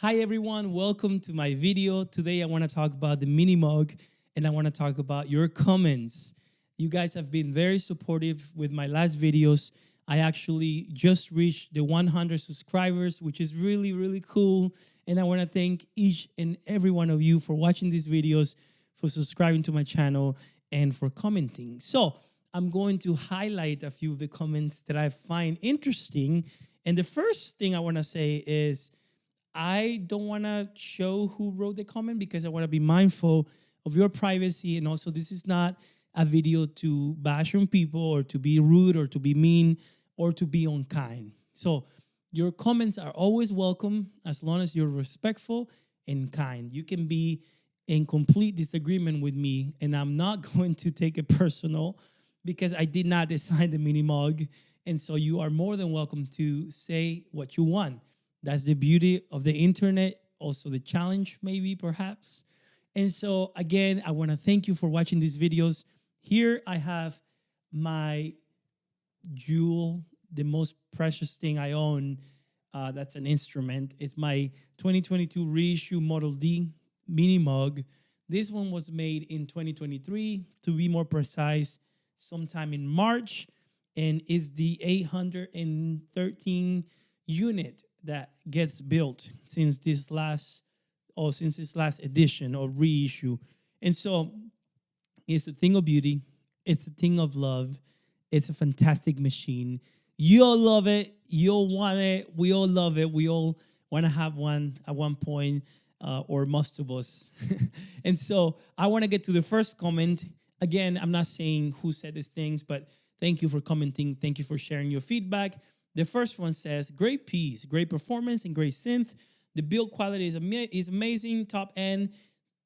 Hi everyone, welcome to my video. Today I want to talk about the Mimimoog and I want to talk about your comments. You guys have been very supportive with my last videos. I actually just reached the 100 subscribers, which is really, really cool. And I want to thank each and every one of you for watching these videos, for subscribing to my channel, and for commenting. So I'm going to highlight a few of the comments that I find interesting. And the first thing I want to say is, I don't want to show who wrote the comment because I want to be mindful of your privacy. And also, this is not a video to bash on people or to be rude or to be mean or to be unkind. So, your comments are always welcome as long as you're respectful and kind. You can be in complete disagreement with me, and I'm not going to take it personal because I did not design the Mimimoog. And so, you are more than welcome to say what you want. That's the beauty of the internet, also the challenge, maybe, perhaps. And so, again, I want to thank you for watching these videos. Here I have my jewel, the most precious thing I own. That's an instrument. It's my 2022 reissue Model D Mimimoog. This one was made in 2023, to be more precise, sometime in March, and is the 813 unit that gets built since this last edition or reissue. And so it's a thing of beauty, it's a thing of love, it's a fantastic machine. You all love it, you all want it, we all love it, we all want to have one at one point, or most of us. And so I want to get to the first comment. Again, I'm not saying who said these things, but thank you for commenting, thank you for sharing your feedback. The first one says, great piece, great performance, and great synth. The build quality is amazing, top end.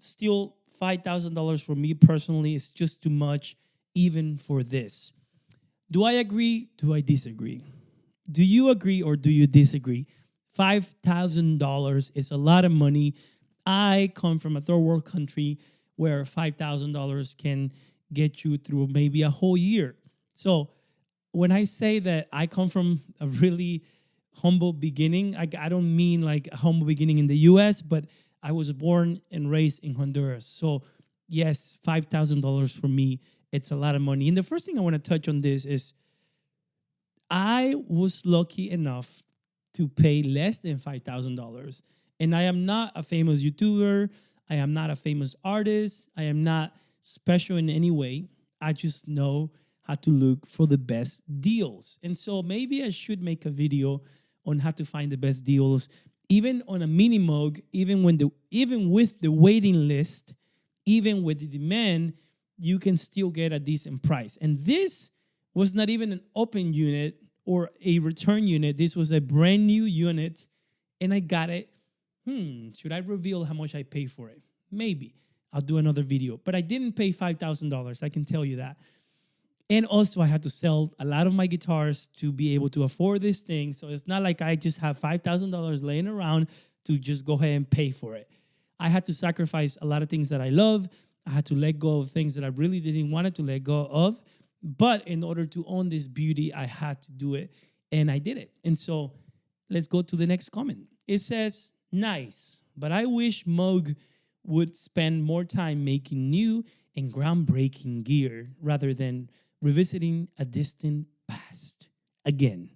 Still, $5,000 for me personally is just too much, even for this. Do I agree? Do I disagree? Do you agree or do you disagree? $5,000 is a lot of money. I come from a third world country where $5,000 can get you through maybe a whole year. So when I say that I come from a really humble beginning, I don't mean like a humble beginning in the US, but I was born and raised in Honduras. So yes, $5,000 for me, it's a lot of money. And the first thing I want to touch on this is I was lucky enough to pay less than $5,000. And I am not a famous YouTuber. I am not a famous artist. I am not special in any way. I just know how to look for the best deals. And so maybe I should make a video on how to find the best deals, even on a Mimimoog, even with the waiting list, even with the demand, you can still get a decent price. And this was not even an open unit or a return unit. This was a brand new unit, and I got it. Should I reveal how much I paid for it? Maybe. I'll do another video. But I didn't pay $5,000. I can tell you that. And also, I had to sell a lot of my guitars to be able to afford this thing. So it's not like I just have $5,000 laying around to just go ahead and pay for it. I had to sacrifice a lot of things that I love. I had to let go of things that I really didn't want to let go of. But in order to own this beauty, I had to do it. And I did it. And so let's go to the next comment. It says, nice, but I wish Moog would spend more time making new and groundbreaking gear rather than revisiting a distant past. Again,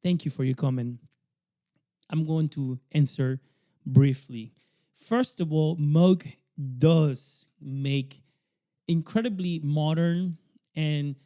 thank you for your comment. I'm going to answer briefly. First of all, Moog does make incredibly modern and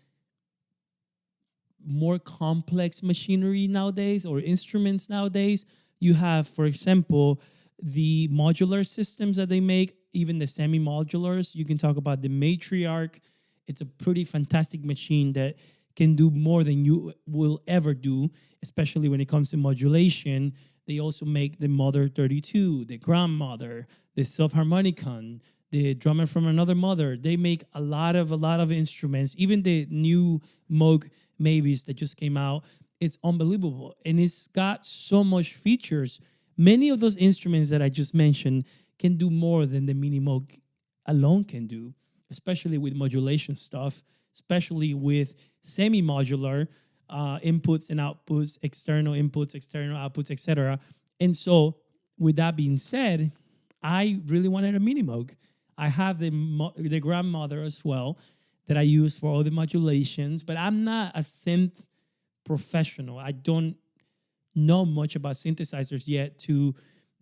more complex machinery nowadays or instruments nowadays. You have, for example, the modular systems that they make, even the semi-modulars. You can talk about the Matriarch. It's a pretty fantastic machine that can do more than you will ever do, especially when it comes to modulation. They also make the Mother 32, the Grandmother, the Subharmonicon, the Drummer from Another Mother. They make a lot of instruments. Even the new Moog Mavis that just came out, it's unbelievable. And it's got so much features. Many of those instruments that I just mentioned can do more than the Mimimoog alone can do, especially with modulation stuff, especially with semi-modular inputs and outputs, external inputs, external outputs, etc. And so with that being said, I really wanted a Minimoog. I have the grandmother as well that I use for all the modulations, but I'm not a synth professional. I don't know much about synthesizers yet to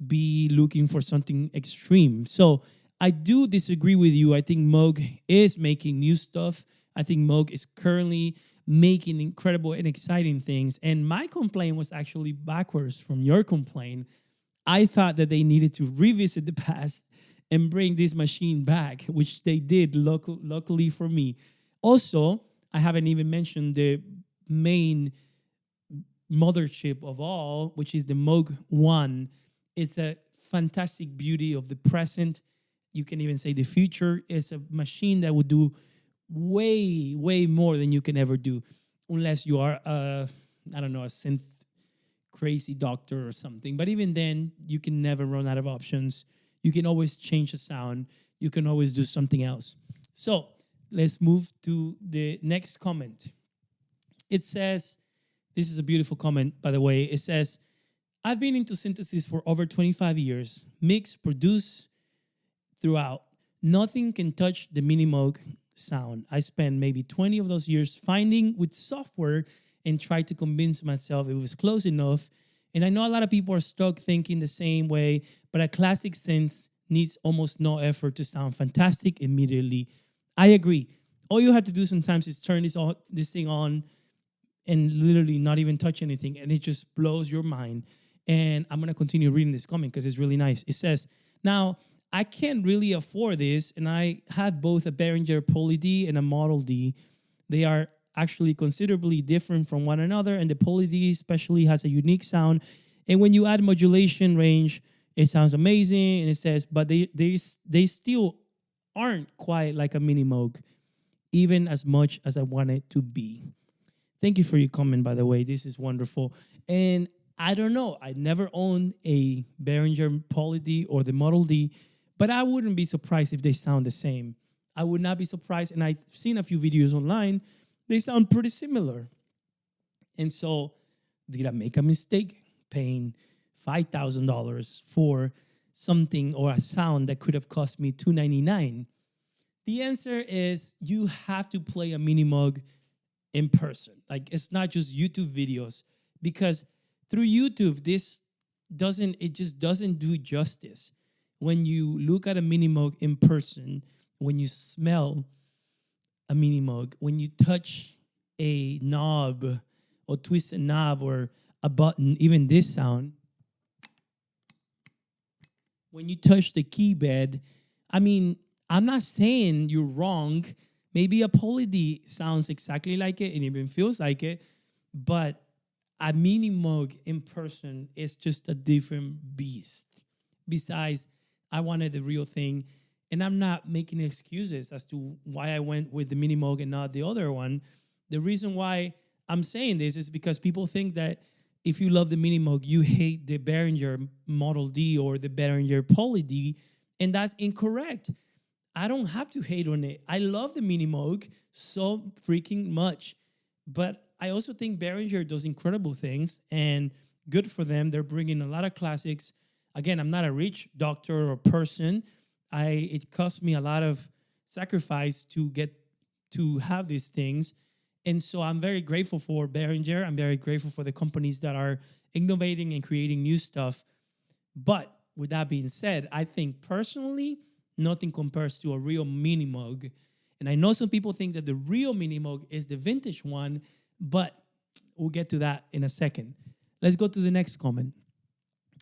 be looking for something extreme. So I do disagree with you. I think Moog is making new stuff. I think Moog is currently making incredible and exciting things. And my complaint was actually backwards from your complaint. I thought that they needed to revisit the past and bring this machine back, which they did, luckily for me. Also, I haven't even mentioned the main mothership of all, which is the Moog 1. It's a fantastic beauty of the present. You can even say the future. It's a machine that would do way, way more than you can ever do, unless you are, I don't know, a synth crazy doctor or something. But even then, you can never run out of options. You can always change the sound. You can always do something else. So let's move to the next comment. It says, this is a beautiful comment, by the way. It says, I've been into synthesis for over 25 years. Mix, produce throughout. Nothing can touch the Minimoog sound. I spent maybe 20 of those years finding with software and try to convince myself it was close enough. And I know a lot of people are stuck thinking the same way, but a classic synth needs almost no effort to sound fantastic immediately. I agree. All you have to do sometimes is turn this thing on and literally not even touch anything, and it just blows your mind. And I'm going to continue reading this comment because it's really nice. It says, now, I can't really afford this, and I had both a Behringer Poly D and a Model D. They are actually considerably different from one another, and the Poly D especially has a unique sound. And when you add modulation range, it sounds amazing. And it says, but they still aren't quite like a Minimoog, even as much as I want it to be. Thank you for your comment, by the way. This is wonderful. And I don't know. I never owned a Behringer Poly D or the Model D, but I wouldn't be surprised if they sound the same. I would not be surprised. And I've seen a few videos online. They sound pretty similar. And so, did I make a mistake paying $5,000 for something or a sound that could have cost me $299? The answer is you have to play a Minimoog in person. Like, it's not just YouTube videos, because through YouTube, it just doesn't do justice. When you look at a Minimoog in person, when you smell a Minimoog, when you touch a knob or twist a knob or a button, even this sound, when you touch the key bed, I mean, I'm not saying you're wrong. Maybe a Poly D sounds exactly like it and even feels like it, but a Minimoog in person is just a different beast. Besides, I wanted the real thing, and I'm not making excuses as to why I went with the Minimoog and not the other one. The reason why I'm saying this is because people think that if you love the Minimoog, you hate the Behringer Model D or the Behringer Poly D, and that's incorrect. I don't have to hate on it. I love the Minimoog so freaking much. But I also think Behringer does incredible things, and good for them. They're bringing a lot of classics. Again, I'm not a rich doctor or person. It cost me a lot of sacrifice to get to have these things. And so I'm very grateful for Behringer. I'm very grateful for the companies that are innovating and creating new stuff. But with that being said, I think personally, nothing compares to a real Minimoog. And I know some people think that the real Minimoog is the vintage one, but we'll get to that in a second. Let's go to the next comment.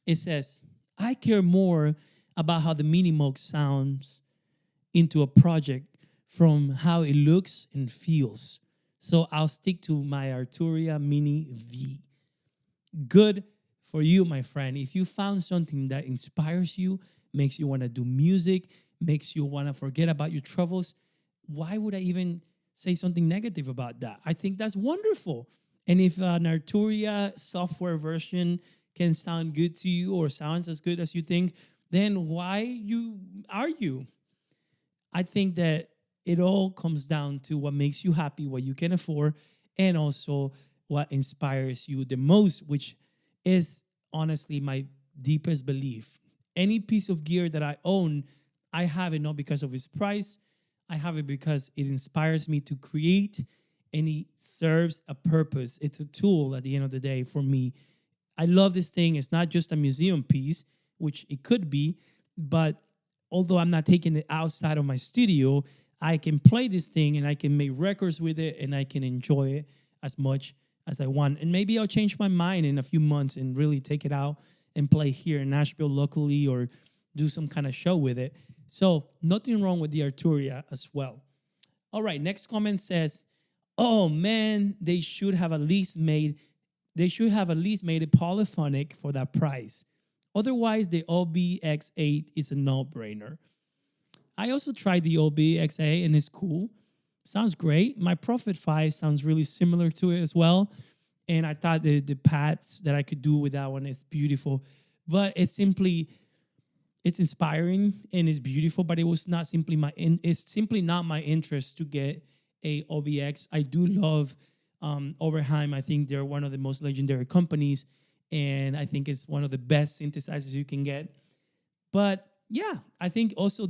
It says, I care more about how the Minimoog sounds into a project from how it looks and feels. So I'll stick to my Arturia Mini V. Good for you, my friend. If you found something that inspires you, makes you want to do music, makes you want to forget about your troubles, why would I even say something negative about that? I think that's wonderful. And if an Arturia software version can sound good to you or sounds as good as you think, then why you argue? I think that it all comes down to what makes you happy, what you can afford, and also what inspires you the most, which is honestly my deepest belief. Any piece of gear that I own, I have it not because of its price. I have it because it inspires me to create, and it serves a purpose. It's a tool at the end of the day for me. I love this thing. It's not just a museum piece, which it could be, but although I'm not taking it outside of my studio, I can play this thing and I can make records with it and I can enjoy it as much as I want. And maybe I'll change my mind in a few months and really take it out and play here in Nashville locally or do some kind of show with it. So nothing wrong with the Arturia as well. All right, next comment says, "Oh man, they should have at least made it polyphonic for that price. Otherwise, the OBX8 is a no-brainer." I also tried the OBX8 and it's cool. Sounds great. My Prophet 5 sounds really similar to it as well. And I thought the pads that I could do with that one is beautiful. But it's inspiring and it's beautiful, but it was not simply it's simply not my interest to get a OBX. I do love Overheim. I think they're one of the most legendary companies, and I think it's one of the best synthesizers you can get. But yeah, I think also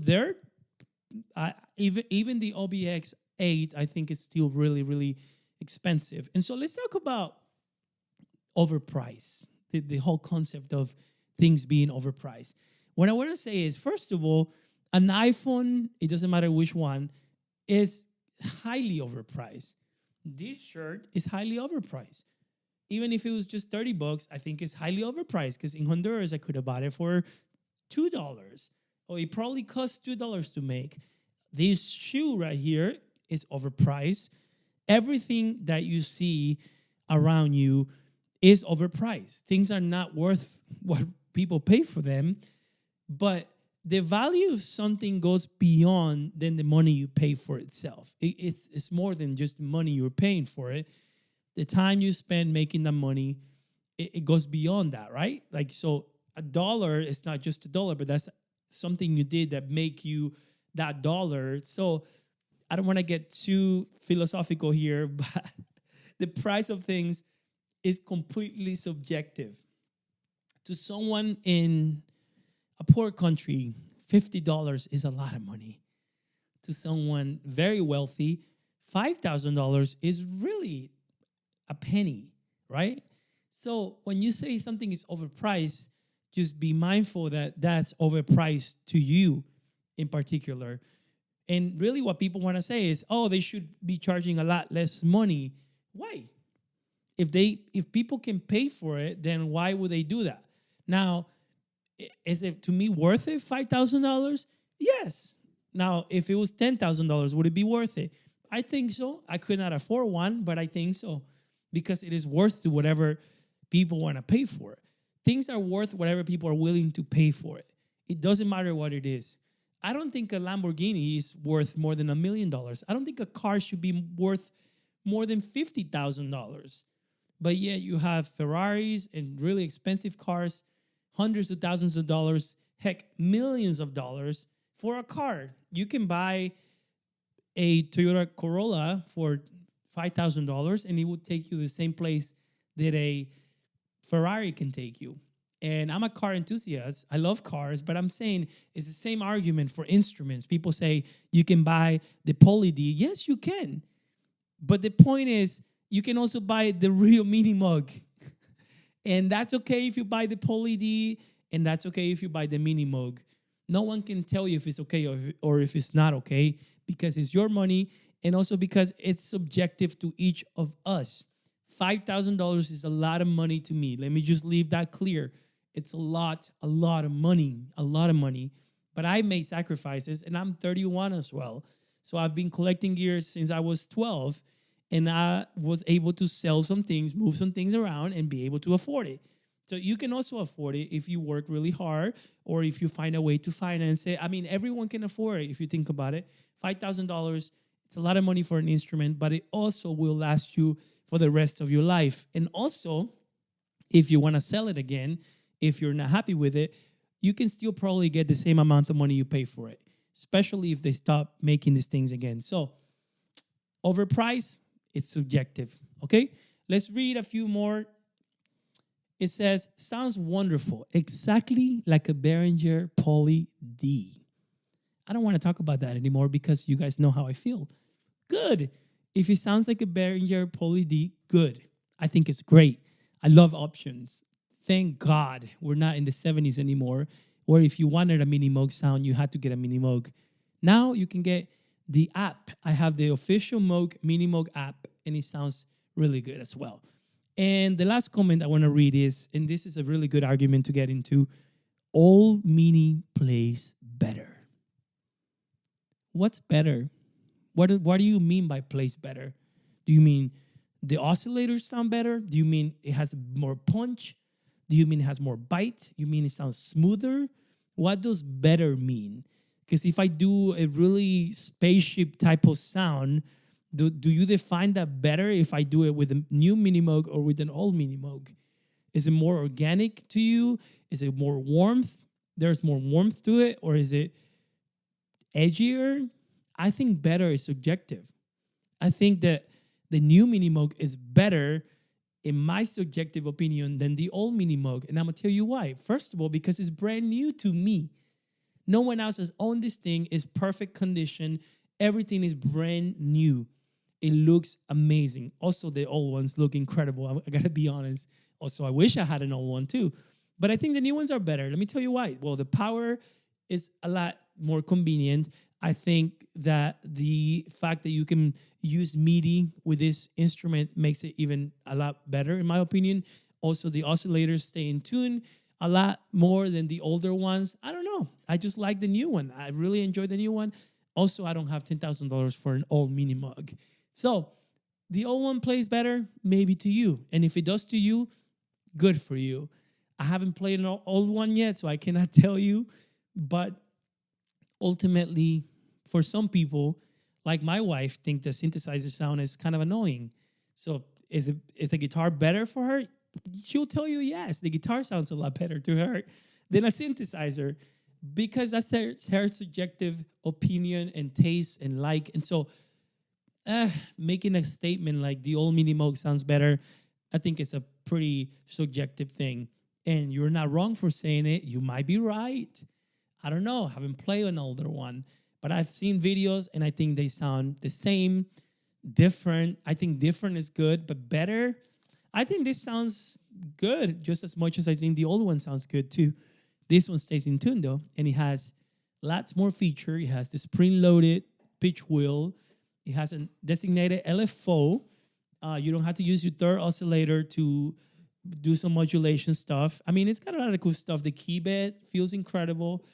even the OBX 8, I think it's still really, really expensive. And so let's talk about overpriced, the whole concept of things being overpriced. What I want to say is, first of all, an iPhone, it doesn't matter which one, is highly overpriced. This shirt is highly overpriced. Even if it was just $30, I think it's highly overpriced because in Honduras, I could have bought it for $2. Or it probably costs $2 to make. This shoe right here is overpriced. Everything that you see around you is overpriced. Things are not worth what people pay for them, but the value of something goes beyond than the money you pay for itself. It's more than just the money you're paying for it. The time you spend making the money, it goes beyond that, right? Like, so $1 is not just $1, but that's something you did that make you that dollar. So I don't want to get too philosophical here, but the price of things is completely subjective. To someone in a poor country, $50 is a lot of money. To someone very wealthy, $5,000 is really a penny, right? So when you say something is overpriced, just be mindful that that's overpriced to you in particular. And really what people want to say is, oh, they should be charging a lot less money. Why? If people can pay for it, then why would they do that? Now, is it to me worth it, $5,000? Yes. Now, if it was $10,000, would it be worth it? I think so. I could not afford one, but I think so because it is worth to whatever people want to pay for it. Things are worth whatever people are willing to pay for it. It doesn't matter what it is. I don't think a Lamborghini is worth more than $1 million. I don't think a car should be worth more than $50,000. But yet you have Ferraris and really expensive cars, hundreds of thousands of dollars, heck, millions of dollars for a car. You can buy a Toyota Corolla for $5,000 and it would take you the same place that a Ferrari can take you. And I'm a car enthusiast. I love cars, but I'm saying it's the same argument for instruments. People say you can buy the Poly D. Yes, you can. But the point is, you can also buy the real Mimimoog. And that's okay if you buy the Poly D, and that's okay if you buy the Mimimoog. No one can tell you if it's okay or if it's not okay because it's your money and also because it's subjective to each of us. $5,000 is a lot of money to me. Let me just leave that clear. It's a lot of money. But I made sacrifices, and I'm 31 as well. So I've been collecting gear since I was 12, and I was able to sell some things, move some things around, and be able to afford it. So you can also afford it if you work really hard or if you find a way to finance it. I mean, everyone can afford it if you think about it. $5,000, it's a lot of money for an instrument, but it also will last you for the rest of your life. And also, if you want to sell it again, if you're not happy with it, you can still probably get the same amount of money you pay for it, especially if they stop making these things again. So, overpriced, it's subjective, okay? Let's read a few more. It says, sounds wonderful, exactly like a Behringer Poly D. I don't want to talk about that anymore because you guys know how I feel. Good. If it sounds like a Behringer Poly D, good. I think it's great. I love options. Thank God we're not in the 70s anymore, where if you wanted a Minimoog sound, you had to get a Minimoog. Now you can get the app. I have the official Moog Mimimoog app, and it sounds really good as well. And the last comment I want to read is, and this is a really good argument to get into, all Mini plays better. What's better? What do you mean by plays better? Do you mean the oscillators sound better? Do you mean it has more punch? Do you mean it has more bite? You mean it sounds smoother? What does better mean? Because if I do a really spaceship type of sound, do you define that better if I do it with a new Minimoog or with an old Minimoog? Is it more organic to you? Is it more warmth? There's more warmth to it? Or is it edgier? I think better is subjective. I think that the new Minimoog is better, in my subjective opinion, than the old Minimoog. And I'm going to tell you why. First of all, because it's brand new to me. No one else has owned this thing. It's perfect condition. Everything is brand new. It looks amazing. Also, the old ones look incredible. I got to be honest. Also, I wish I had an old one too. But I think the new ones are better. Let me tell you why. Well, the power is a lot more convenient. I think that the fact that you can use MIDI with this instrument makes it even a lot better, in my opinion. Also, the oscillators stay in tune a lot more than the older ones. I don't know. I just like the new one. I really enjoy the new one. Also, I don't have $10,000 for an old Minimoog. So the old one plays better, maybe to you. And if it does to you, good for you. I haven't played an old one yet, so I cannot tell you. But ultimately, for some people, like my wife, think the synthesizer sound is kind of annoying. So is a guitar better for her? She'll tell you yes. The guitar sounds a lot better to her than a synthesizer, because that's her subjective opinion and taste and like. And so making a statement like the old Minimoog sounds better, I think it's a pretty subjective thing. And you're not wrong for saying it. You might be right. I don't know. I haven't played an older one. But I've seen videos, and I think they sound the same, different. I think different is good, but better, I think this sounds good just as much as I think the old one sounds good too. This one stays in tune though, and it has lots more feature. It has the spring-loaded pitch wheel. It has a designated LFO. You don't have to use your third oscillator to do some modulation stuff. I mean, it's got a lot of cool stuff. The key bed feels incredible.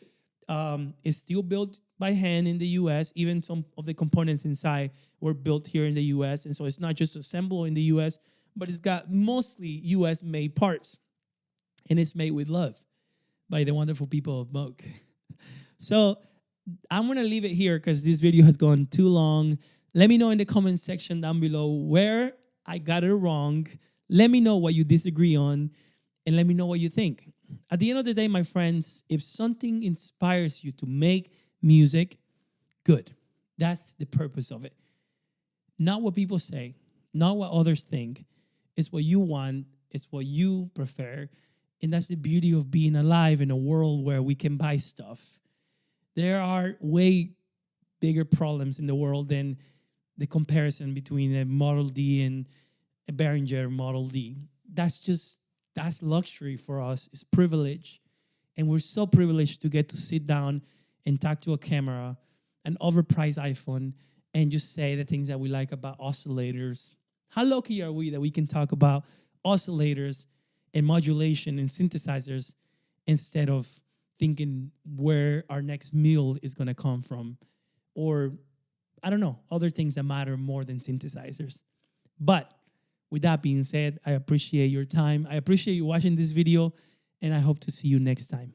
It's still built by hand in the US. Even some of the components inside were built here in the US. And so it's not just assembled in the US, but it's got mostly US made parts. And it's made with love by the wonderful people of Moog. So I'm going to leave it here because this video has gone too long. Let me know in the comment section down below where I got it wrong. Let me know what you disagree on, and let me know what you think. At the end of the day, my friends, if something inspires you to make music, good. That's the purpose of it. Not what people say, not what others think. It's what you want. It's what you prefer. And that's the beauty of being alive in a world where we can buy stuff. There are way bigger problems in the world than the comparison between a Model D and a Behringer Model D. That's luxury for us. It's privilege. And we're so privileged to get to sit down and talk to a camera, an overpriced iPhone, and just say the things that we like about oscillators. How lucky are we that we can talk about oscillators and modulation and synthesizers instead of thinking where our next meal is going to come from, or I don't know, other things that matter more than synthesizers. But with that being said, I appreciate your time. I appreciate you watching this video, and I hope to see you next time.